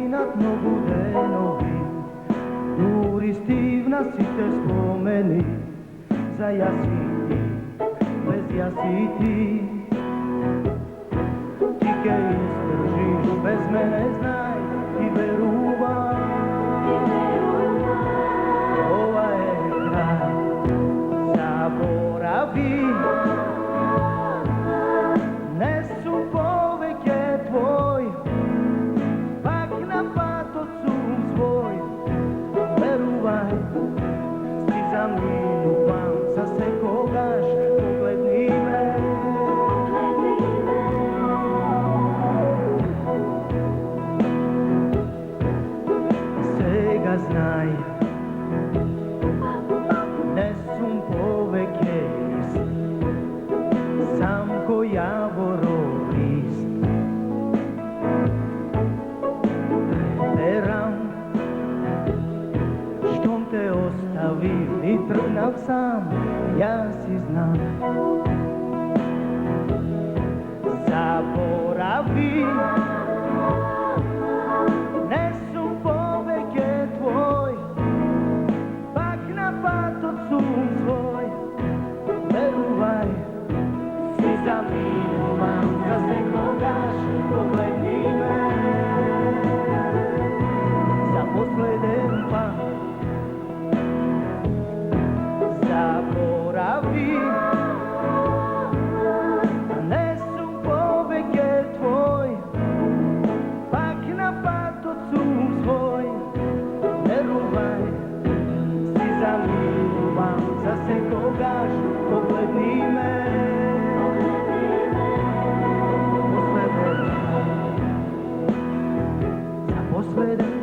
nat no bude nový. Turistivna si te spomeni, za jasiti, bez jasiti. Ti ke izdržiš bez mene, znaj i veruvaj. Ova je kraj, zaboravi. Nesu poveke tvoj, pak na patocu svoj. Veruvaj, si za minu pan, za se kogaš, pogledni me. Sega znaj, nesum poveke ist, sam ko javorov list. Preteram, štom te ostavil i trnav sam, ja si znam. Zaboravi, nesum poveke tvoj, pak na patocu svoj. Veruvaj, si za minu mam, za se kogaš, pogledni me. Za posleden pan, zaboravi. Nesum poveke tvoj, pak na patocu svoj. Veruvaj, si za minu mam, za se kogaš, pogledni me. Posleden, za posleden